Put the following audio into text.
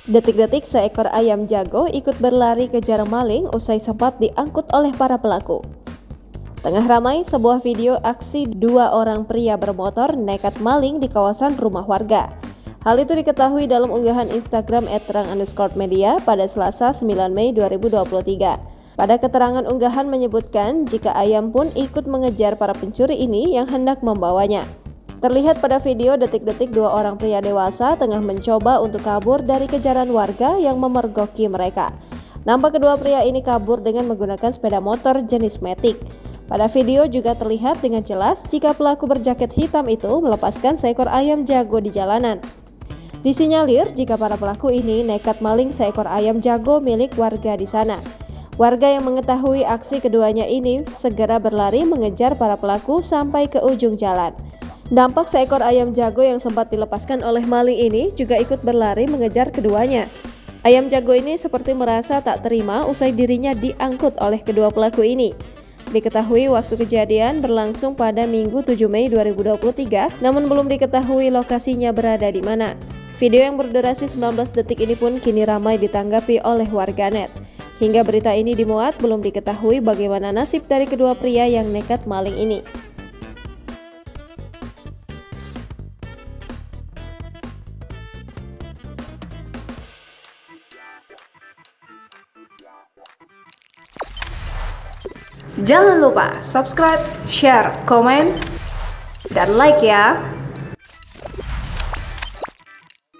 Detik-detik seekor ayam jago ikut berlari kejar maling usai sempat diangkut oleh para pelaku. Tengah ramai sebuah video aksi dua orang pria bermotor nekat maling di kawasan rumah warga. Hal itu diketahui dalam unggahan Instagram @terang_media pada Selasa 9 Mei 2023. Pada keterangan unggahan menyebutkan jika ayam pun ikut mengejar para pencuri ini yang hendak membawanya. Terlihat pada video detik-detik dua orang pria dewasa tengah mencoba untuk kabur dari kejaran warga yang memergoki mereka. Nampak kedua pria ini kabur dengan menggunakan sepeda motor jenis Matic. Pada video juga terlihat dengan jelas jika pelaku berjaket hitam itu melepaskan seekor ayam jago di jalanan. Disinyalir jika para pelaku ini nekat maling seekor ayam jago milik warga di sana. Warga yang mengetahui aksi keduanya ini segera berlari mengejar para pelaku sampai ke ujung jalan. Nampak seekor ayam jago yang sempat dilepaskan oleh maling ini juga ikut berlari mengejar keduanya. Ayam jago ini seperti merasa tak terima usai dirinya diangkut oleh kedua pelaku ini. Diketahui waktu kejadian berlangsung pada Minggu 7 Mei 2023, namun belum diketahui lokasinya berada di mana. Video yang berdurasi 19 detik ini pun kini ramai ditanggapi oleh warganet. Hingga berita ini dimuat, belum diketahui bagaimana nasib dari kedua pria yang nekat maling ini. Jangan lupa subscribe, share, komen, dan like ya.